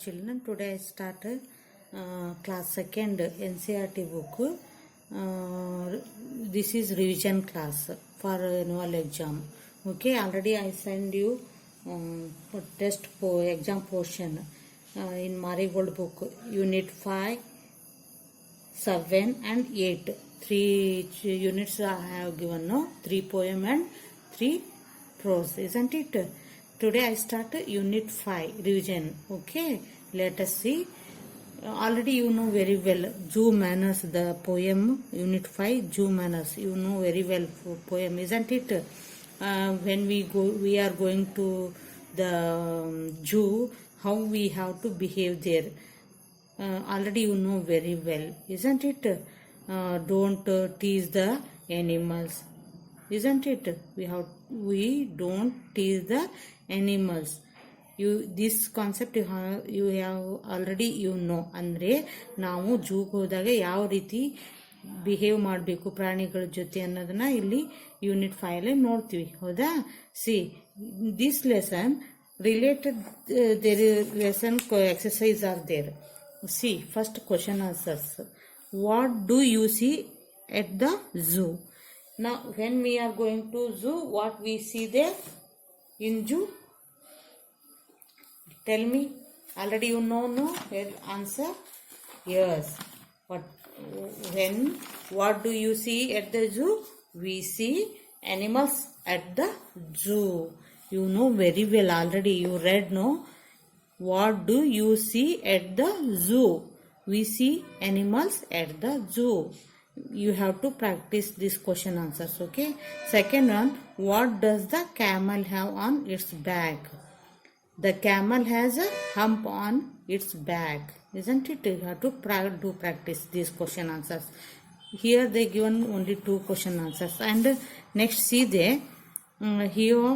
children. Today I started class 2nd NCERT book. This is revision class for annual exam. Okay, already I send you test exam portion in Marigold book, unit 5, 7 and 8. 3 units I have given, no? 3 poem and 3 prose, isn't it? Today I start unit 5 revision. Okay, let us see. Already you know very well Jew manners, the poem, unit 5, Jew manners. You know very well poem, isn't it? When we are going to the Jew, how we have to behave there. Already you know very well, isn't it? Don't tease the animals, isn't it? We don't tease the animals. This concept you have already you know. ಅಂದರೆ ನಾವು ಜೂಗೆ ಹೋದಾಗ ಯಾವ ರೀತಿ behave ಮಾಡಬೇಕು ಪ್ರಾಣಿಗಳ ಜೊತೆ ಅನ್ನೋದನ್ನ ಇಲ್ಲಿ ಯೂನಿಟ್ 5 ನೋಡ್ತೀವಿ. ಹೌದಾ? See this lesson related there lesson exercise are there. See first question answers. What do you see at the zoo? Now when we are going to zoo, what we see there in zoo? Tell me. Already you know, no? Answer. Yes. What do you see at the zoo? We see animals at the zoo. You know very well already. You read, no? What do you see at the zoo? We see animals at the zoo. You have to practice this question answers, okay? Second one, what does the camel have on its back? The camel has a hump on its back, isn't it? You have to practice these question answers. Here they given only 2 question answers. And next see there, here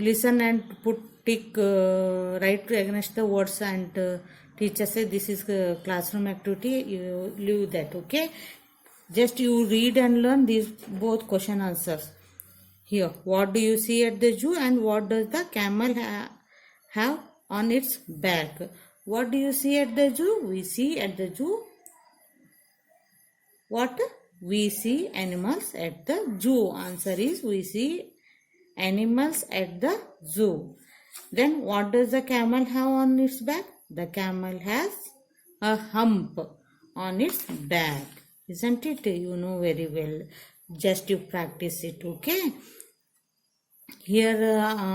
listen and put tick right against the words and teacher say this is classroom activity. You leave that, okay? Just you read and learn these both question answers. Here, what do you see at the zoo and what does the camel have on its back? What do you see at the zoo? We see at the zoo what? We see animals at the zoo. Answer is we see animals at the zoo. Then what does the camel have on its back? The camel has a hump on its back, isn't it? You know very well. Just you practice it, okay? Here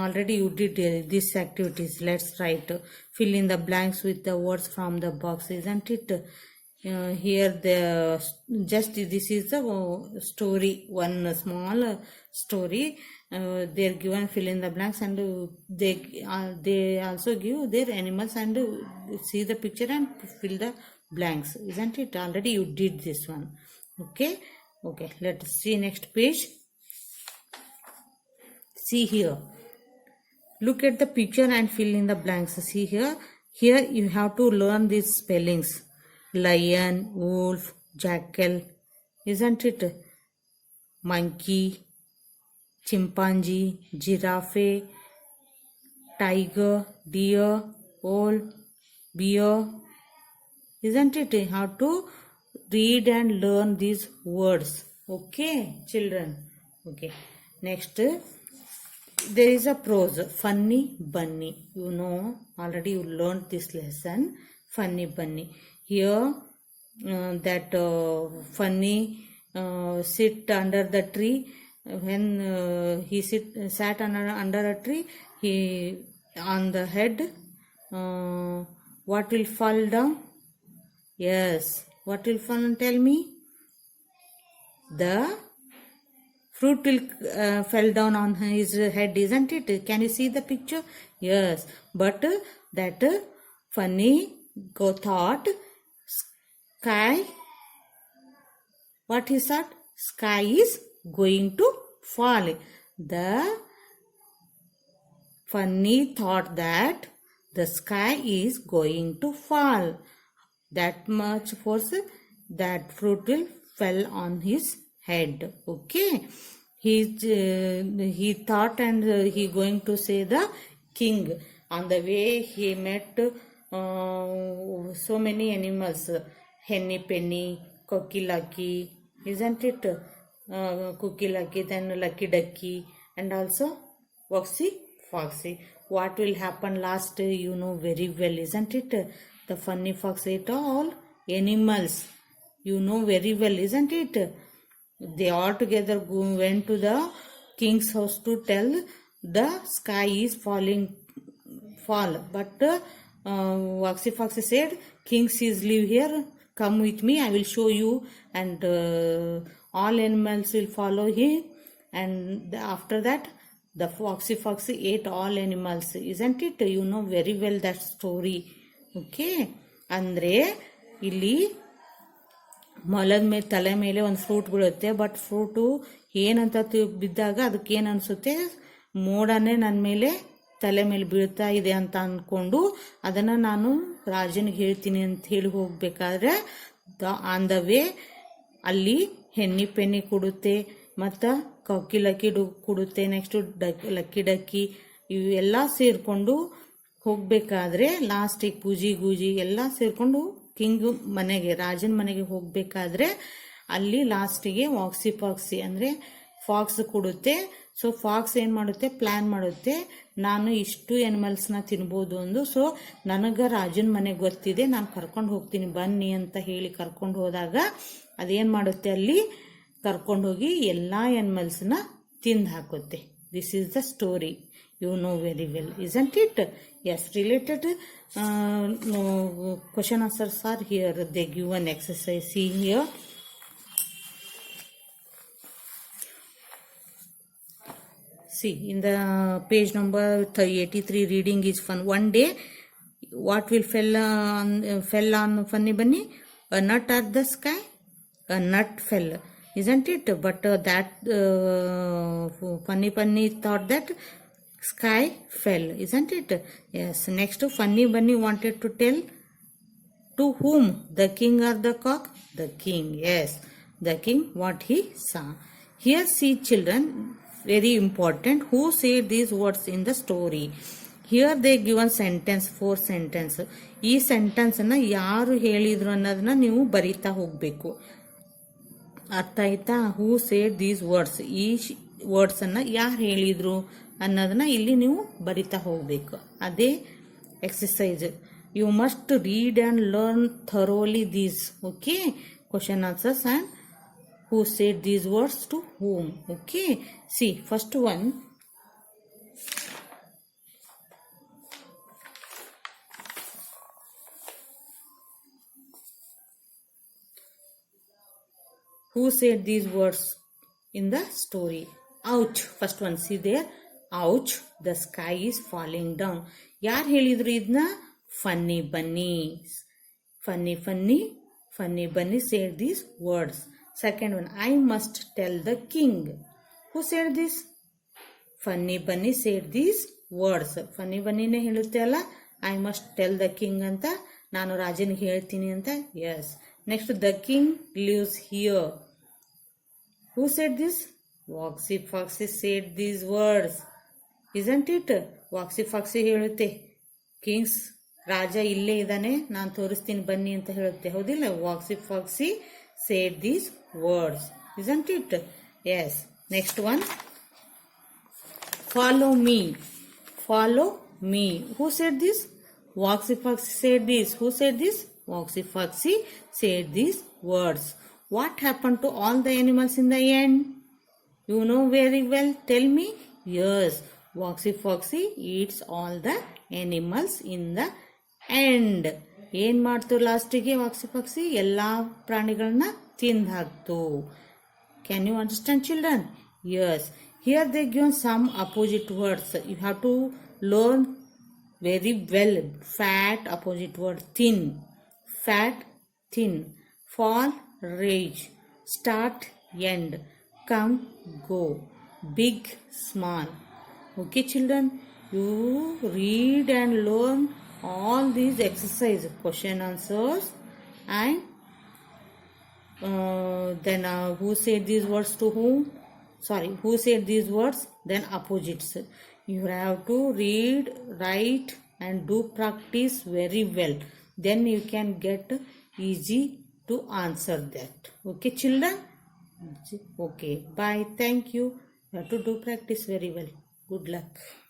already you did these activities. Let's write. Fill in the blanks with the words from the box, isn't it? Here this is the story, one small story. They're given fill in the blanks and they also give their animals and see the picture and fill the blanks, isn't it? Already you did this one, okay? Let's see next page. See here, look at the picture and fill in the blanks. See here you have to learn these spellings: lion, wolf, jackal, isn't it? Monkey, chimpanzee, giraffe, tiger, deer, owl, bear, isn't it? You have to read and learn these words, okay children? Okay, next there is a prose, funny bunny. You know already you learned this lesson, funny bunny. Here that funny sit under the tree. When he sat under a tree, he on the head what will fall down? Yes, what will fall? Tell me. The fruit will fell down on his head, isn't it? Can you see the picture? Yes, but that funny thought sky. What he thought? Sky is going to fall. The funny thought that the sky is going to fall. That much force, that fruit will fell on his head, okay? He thought and he going to say the king. On the way, he met so many animals, Henny Penny, Cocky Lucky, isn't it? Cookie Lucky, then Lucky Ducky, and also Foxy Foxy. What will happen last, you know very well, isn't it? The funny fox ate all animals. You know very well, isn't it? They all together went to the king's house to tell the sky is fall. But Foxy Foxy said, King says live here, come with me, I will show you, and all animals will follow him. And after that, the Foxy Foxy ate all animals, isn't it? You know very well that story. Okay, ಅಂದ್ರೆ ಇಲ್ಲಿ ಮೊಲದ ತಲೆ ಮೇಲೆ ಒಂದು fruit ಬೀಳುತ್ತೆ. But fruit ಏನಂತ ಬಿದ್ದಾಗ ಅದಕ್ಕೆ ಏನು ಅನಿಸುತ್ತೆ, ಮೋಡನೇ ನನ್ನ ಮೇಲೆ ತಲೆ ಮೇಲೆ ಬೀಳ್ತಾ ಇದೆ ಅಂತ ಅಂದ್ಕೊಂಡು ಅದನ್ನು ನಾನು ರಾಜನಿಗೆ ಹೇಳ್ತೀನಿ ಅಂತ ಹೇಳಿ ಹೋಗ್ಬೇಕಾದ್ರೆ ಆನ್ ದ ವೇ ಅಲ್ಲಿ ಹೆನ್ನಿ ಪೆನ್ನಿ ಕೊಡುತ್ತೆ, ಮತ್ತು ಕಕ್ಕಿ ಲಕ್ಕಿ ಕೊಡುತ್ತೆ, ನೆಕ್ಸ್ಟು ಲಕ್ಕಿ ಡಕ್ಕಿ ಇವೆಲ್ಲ ಸೇರಿಕೊಂಡು ಹೋಗಬೇಕಾದ್ರೆ ಲಾಸ್ಟಿಗೆ ಪೂಜಿ ಗೂಜಿ ಎಲ್ಲ ಸೇರಿಕೊಂಡು ಕಿಂಗ್ ಮನೆಗೆ, ರಾಜನ ಮನೆಗೆ ಹೋಗಬೇಕಾದ್ರೆ ಅಲ್ಲಿ ಲಾಸ್ಟಿಗೆ ವಾಕ್ಸಿ ಫಾಕ್ಸಿ ಅಂದರೆ ಫಾಕ್ಸ್ ಕೊಡುತ್ತೆ. ಸೊ ಫಾಕ್ಸ್ ಏನು ಮಾಡುತ್ತೆ, ಪ್ಲ್ಯಾನ್ ಮಾಡುತ್ತೆ, ನಾನು ಇಷ್ಟು ಎನಿಮಲ್ಸ್ನ ತಿನ್ಬೋದು ಅಂದು. ಸೊ ನನಗೆ ರಾಜನ ಮನೆಗೆ ಗೊತ್ತಿದೆ, ನಾನು ಕರ್ಕೊಂಡು ಹೋಗ್ತೀನಿ ಬನ್ನಿ ಅಂತ ಹೇಳಿ ಕರ್ಕೊಂಡು ಹೋದಾಗ ಅದೇನು ಮಾಡುತ್ತೆ, ಅಲ್ಲಿ ಕರ್ಕೊಂಡು ಹೋಗಿ ಎಲ್ಲ ಎನಿಮಲ್ಸ್ನ ತಿಂದು ಹಾಕುತ್ತೆ. This is the story. You know very well, isn't it? Yes, related question answers are here. They give an exercise. See here. See, in the page number 83, reading is fun. One day, what will fell on Funny Bunny? A nut at the sky? A nut fell, isn't it? But that Funny Bunny thought that sky fell, isn't it? Yes. Next, Funny Bunny wanted to tell to whom? The king or the cock? The king. Yes, the king, what he saw. Here, see children, very important, who said these words in the story. Here they given sentence, 4 sentence. ಈ sentence ಅನ್ನ ಯಾರು ಹೇಳಿದ್ರು ಅನ್ನೋದನ್ನ ನೀವು ಬರೀತಾ ಹೋಗ್ಬೇಕು. ಅರ್ಥ ಆಯ್ತಾ? ಹೂ ಸೇಡ್ ದೀಸ್ ವರ್ಡ್ಸ್, ಈ ವರ್ಡ್ಸ್ ಅನ್ನ ಯಾರು ಹೇಳಿದ್ರು ಅನ್ನೋದನ್ನ ಇಲ್ಲಿ ನೀವು ಬರಿತಾ ಹೋಗ್ಬೇಕು. ಅದೇ exercise. You must read and learn thoroughly these. Okay, question answers and who said these words to whom. Okay, see first one. Who said these words in the story? Ouch. First one, see there. Ouch, the sky is falling down. ಯಾರು ಹೇಳಿದ್ರು ಇದನ್ನ? Funny Bunny. Funny Bunny said these words. Second one, I must tell the king. Who said this? Funny Bunny said these words. Funny Bunny ನೇ ಹೇಳುತ್ತೆ ಅಲ್ಲ, I must tell the king ಅಂತ, ನಾನು ರಾಜನಿಗೆ ಹೇಳ್ತೀನಿ ಅಂತ. Yes. Next, the king lives here. Who said this? Foxy Foxy said these words. Isn't it? Foxy Foxy ಹೇಳುತ್ತೆ, Kings ರಾಜ ಇಲ್ಲೇ ಇದ್ದಾನೆ, ನಾನು ತೋರಿಸ್ತೀನಿ ಬನ್ನಿ ಅಂತ ಹೇಳುತ್ತೆ. ಹೌದಿಲ್ಲ? Foxy Foxy said these words. Isn't it? Yes. Next one. Follow me. Follow me. Who said this? Foxy Foxy said this. Who said this? Foxy Foxy said these words. What happened to all the animals in the end? You know very well. Tell me. Yes. Foxy Foxy eats all the animals in the end. ಏನ್ ಮಾಡ್ತು ಲಾಸ್ಟಿಗೆ Foxy Foxy? ಎಲ್ಲಾ ಪ್ರಾಣಿಗಳನ್ನ ತಿಂದು ಹಾಕ್ತು. Can you understand, children? Yes. Here they give some opposite words. You have to learn very well. Fat, opposite word, thin. Fat, thin. Fall, rage. Start, end. Come, go. Big, small. Okay, children, you read and learn all these exercises, question answers, and then who said these words to whom? sorry, who said these words, then opposites. You have to read, write and do practice very well, then you can get easy to answer that. Okay children? Okay, bye, thank you. You have to do practice very well. Good luck.